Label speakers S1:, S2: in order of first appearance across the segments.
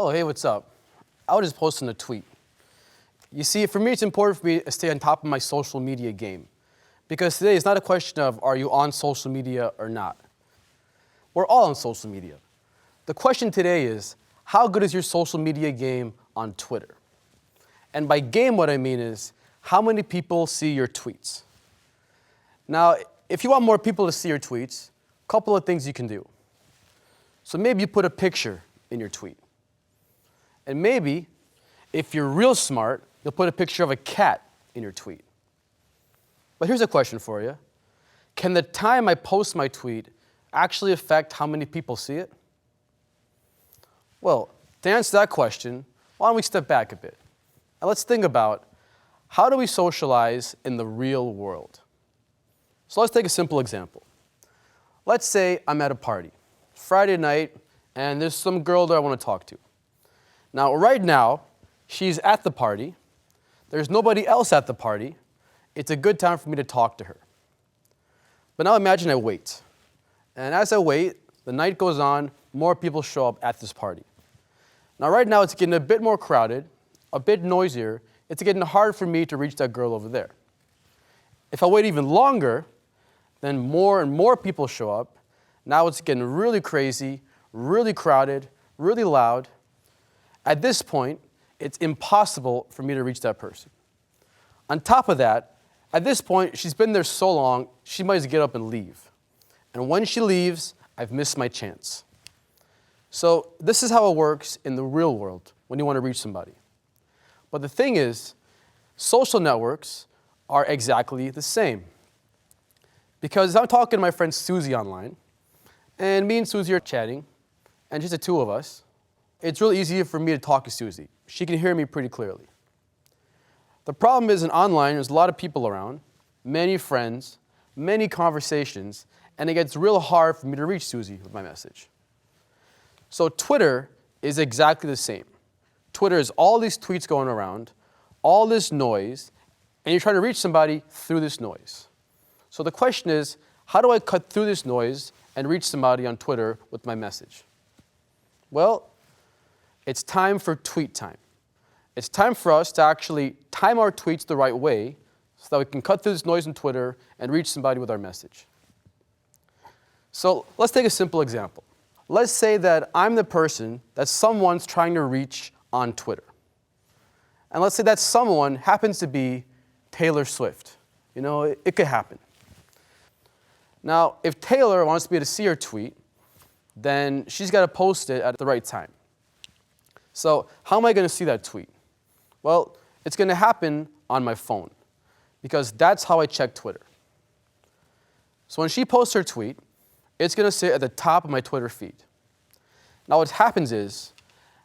S1: Oh, hey, what's up? I was just posting a tweet. You see, for me, it's important for me to stay on top of my social media game. Because today it's not a question of are you on social media or not. We're all on social media. The question today is, how good is your social media game on Twitter? And by game, what I mean is, how many people see your tweets? Now, if you want more people to see your tweets, a couple of things you can do. So maybe you put a picture in your tweet. And maybe, if you're real smart, you'll put a picture of a cat in your tweet. But here's a question for you. Can the time I post my tweet actually affect how many people see it? Well, to answer that question, why don't we step back a bit? And let's think about, how do we socialize in the real world? So let's take a simple example. Let's say I'm at a party, Friday night, and there's some girl that I want to talk to. Now, right now, she's at the party. There's nobody else at the party. It's a good time for me to talk to her. But now imagine I wait. And as I wait, the night goes on, more people show up at this party. Now, right now, it's getting a bit more crowded, a bit noisier. It's getting hard for me to reach that girl over there. If I wait even longer, then more and more people show up. Now it's getting really crazy, really crowded, really loud. At this point, it's impossible for me to reach that person. On top of that, at this point, she's been there so long, she might as well get up and leave. And when she leaves, I've missed my chance. So this is how it works in the real world when you want to reach somebody. But the thing is, social networks are exactly the same. Because I'm talking to my friend Susie online, and me and Susie are chatting, and just the two of us. It's really easy for me to talk to Susie. She can hear me pretty clearly. The problem is in online, there's a lot of people around, many friends, many conversations, and it gets real hard for me to reach Susie with my message. So Twitter is exactly the same. Twitter is all these tweets going around, all this noise, and you're trying to reach somebody through this noise. So the question is, how do I cut through this noise and reach somebody on Twitter with my message? Well, it's time for tweet time. It's time for us to actually time our tweets the right way so that we can cut through this noise on Twitter and reach somebody with our message. So let's take a simple example. Let's say that I'm the person that someone's trying to reach on Twitter. And let's say that someone happens to be Taylor Swift. You know, it could happen. Now, if Taylor wants to be able to see her tweet, then she's got to post it at the right time. So how am I going to see that tweet? Well, it's going to happen on my phone, because that's how I check Twitter. So when she posts her tweet, it's going to sit at the top of my Twitter feed. Now what happens is,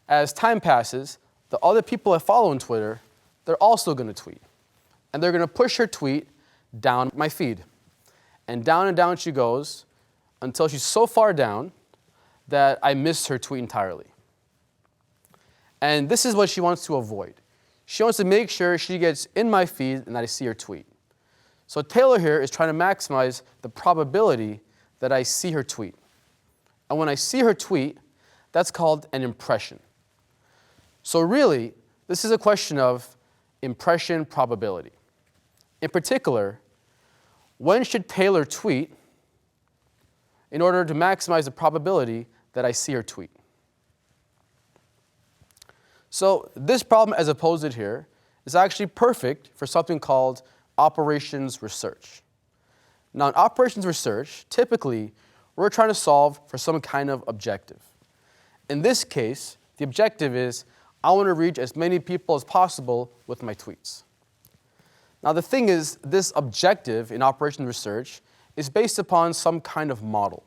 S1: as time passes, the other people I follow on Twitter, they're also going to tweet. And they're going to push her tweet down my feed. And down she goes until she's so far down that I miss her tweet entirely. And this is what she wants to avoid. She wants to make sure she gets in my feed and that I see her tweet. So Taylor here is trying to maximize the probability that I see her tweet. And when I see her tweet, that's called an impression. So really, this is a question of impression probability. In particular, when should Taylor tweet in order to maximize the probability that I see her tweet? So this problem, as opposed to here, is actually perfect for something called operations research. Now, in operations research, typically, we're trying to solve for some kind of objective. In this case, the objective is, I want to reach as many people as possible with my tweets. Now, the thing is, this objective in operations research is based upon some kind of model.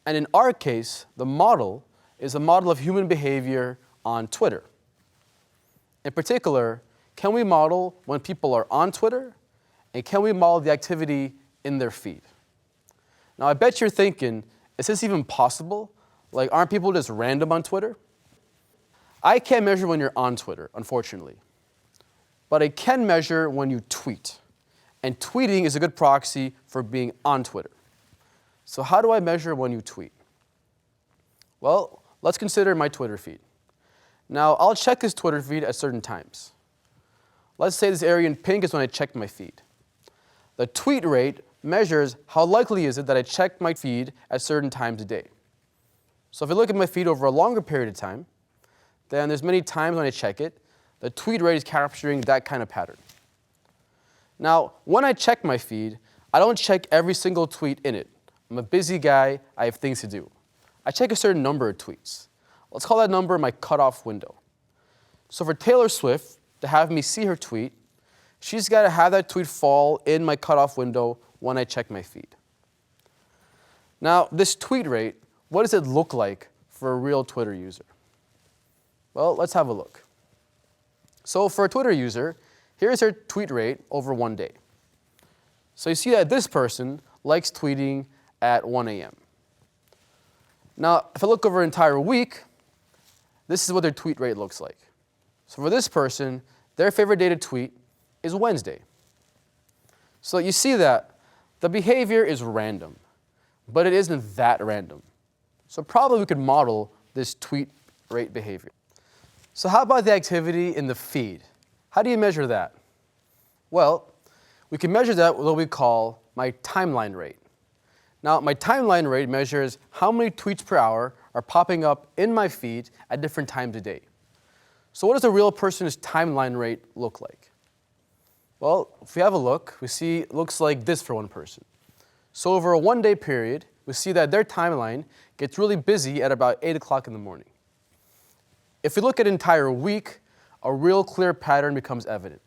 S1: And in our case, the model is a model of human behavior on Twitter. In particular, can we model when people are on Twitter? And can we model the activity in their feed? Now, I bet you're thinking, is this even possible? Like, aren't people just random on Twitter? I can't measure when you're on Twitter, unfortunately. But I can measure when you tweet. And tweeting is a good proxy for being on Twitter. So how do I measure when you tweet? Well, let's consider my Twitter feed. Now, I'll check his Twitter feed at certain times. Let's say this area in pink is when I check my feed. The tweet rate measures how likely is it that I check my feed at certain times a day. So if I look at my feed over a longer period of time, then there's many times when I check it, the tweet rate is capturing that kind of pattern. Now, when I check my feed, I don't check every single tweet in it. I'm a busy guy, I have things to do. I check a certain number of tweets. Let's call that number my cutoff window. So for Taylor Swift to have me see her tweet, she's got to have that tweet fall in my cutoff window when I check my feed. Now, this tweet rate, what does it look like for a real Twitter user? Well, let's have a look. So for a Twitter user, here's her tweet rate over one day. So you see that this person likes tweeting at 1 a.m. Now, if I look over an entire week, this is what their tweet rate looks like. So for this person, their favorite day to tweet is Wednesday. So you see that the behavior is random, but it isn't that random. So probably we could model this tweet rate behavior. So how about the activity in the feed? How do you measure that? Well, we can measure that with what we call my timeline rate. Now, my timeline rate measures how many tweets per hour are popping up in my feed at different times a day. So what does a real person's timeline rate look like? Well, if we have a look, we see it looks like this for one person. So over a one-day period, we see that their timeline gets really busy at about 8 o'clock in the morning. If we look at an entire week, a real clear pattern becomes evident.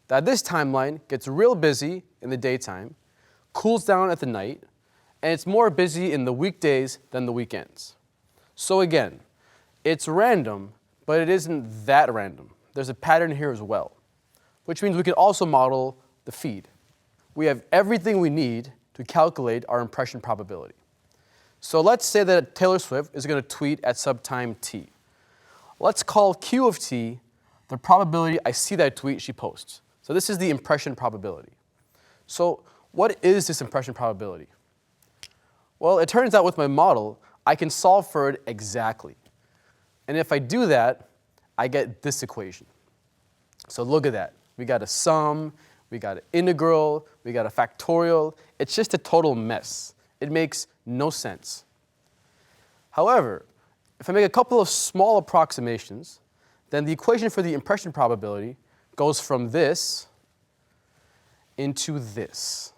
S1: That this timeline gets real busy in the daytime, cools down at the night, and it's more busy in the weekdays than the weekends. So again, it's random, but it isn't that random. There's a pattern here as well, which means we can also model the feed. We have everything we need to calculate our impression probability. So let's say that Taylor Swift is going to tweet at subtime t. Let's call Q of t the probability I see that tweet she posts. So this is the impression probability. So what is this impression probability? Well, it turns out with my model, I can solve for it exactly. And if I do that, I get this equation. So look at that. We got a sum, we got an integral, we got a factorial. It's just a total mess. It makes no sense. However, if I make a couple of small approximations, then the equation for the impression probability goes from this into this.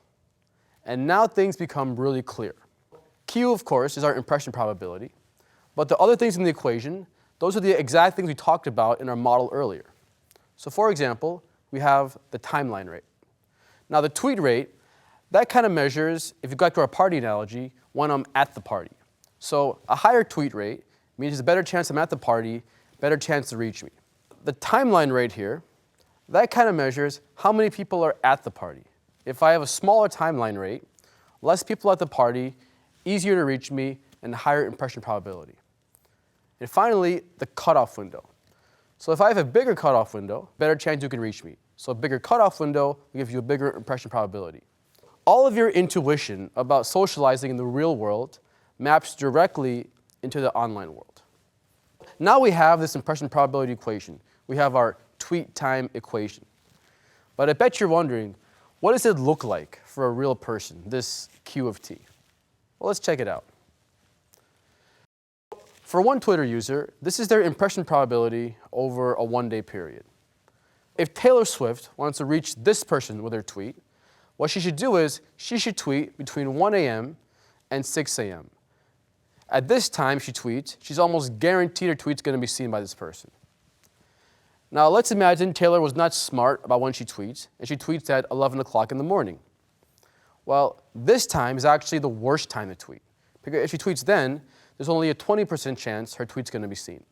S1: And now things become really clear. Q, of course, is our impression probability. But the other things in the equation, those are the exact things we talked about in our model earlier. So for example, we have the timeline rate. Now the tweet rate, that kind of measures, if you go back to our party analogy, when I'm at the party. So a higher tweet rate means there's a better chance I'm at the party, better chance to reach me. The timeline rate here, that kind of measures how many people are at the party. If I have a smaller timeline rate, less people at the party, easier to reach me, and higher impression probability. And finally, the cutoff window. So if I have a bigger cutoff window, better chance you can reach me. So a bigger cutoff window will give you a bigger impression probability. All of your intuition about socializing in the real world maps directly into the online world. Now we have this impression probability equation. We have our tweet time equation. But I bet you're wondering, what does it look like for a real person, this Q of t? Well, let's check it out. For one Twitter user, this is their impression probability over a one-day period. If Taylor Swift wants to reach this person with her tweet, what she should do is she should tweet between 1 a.m. and 6 a.m. At this time she tweets, she's almost guaranteed her tweet's going to be seen by this person. Now let's imagine Taylor was not smart about when she tweets, and she tweets at 11 o'clock in the morning. Well, this time is actually the worst time to tweet, because if she tweets then, there's only a 20% chance her tweet's going to be seen.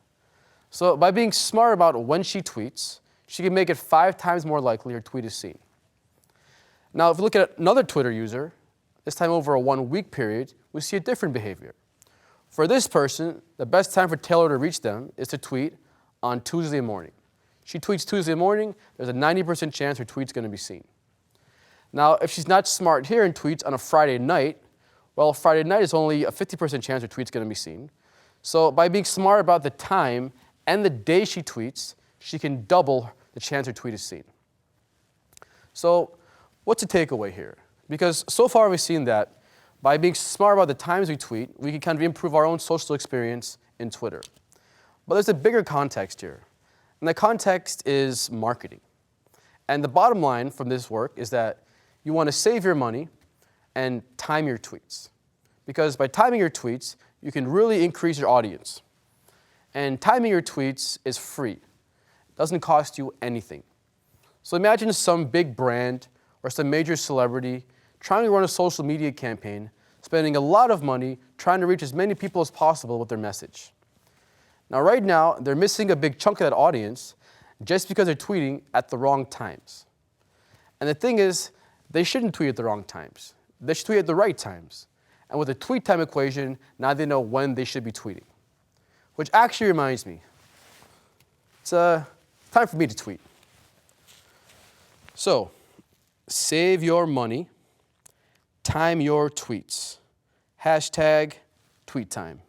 S1: So by being smart about when she tweets, she can make it 5 times more likely her tweet is seen. Now, if we look at another Twitter user, this time over a 1-week period, we see a different behavior. For this person, the best time for Taylor to reach them is to tweet on Tuesday morning. She tweets Tuesday morning, there's a 90% chance her tweet's going to be seen. Now, if she's not smart here and tweets on a Friday night, well, Friday night is only a 50% chance her tweet's going to be seen. So by being smart about the time and the day she tweets, she can double the chance her tweet is seen. So what's the takeaway here? Because so far we've seen that by being smart about the times we tweet, we can kind of improve our own social experience in Twitter. But there's a bigger context here, and the context is marketing. And the bottom line from this work is that you want to save your money and time your tweets. Because by timing your tweets, you can really increase your audience. And timing your tweets is free. It doesn't cost you anything. So imagine some big brand or some major celebrity trying to run a social media campaign, spending a lot of money trying to reach as many people as possible with their message. Now, right now, they're missing a big chunk of that audience just because they're tweeting at the wrong times. And the thing is, they shouldn't tweet at the wrong times. They should tweet at the right times. And with the tweet time equation, now they know when they should be tweeting. Which actually reminds me, it's time for me to tweet. So, save your money, time your tweets. #tweet time.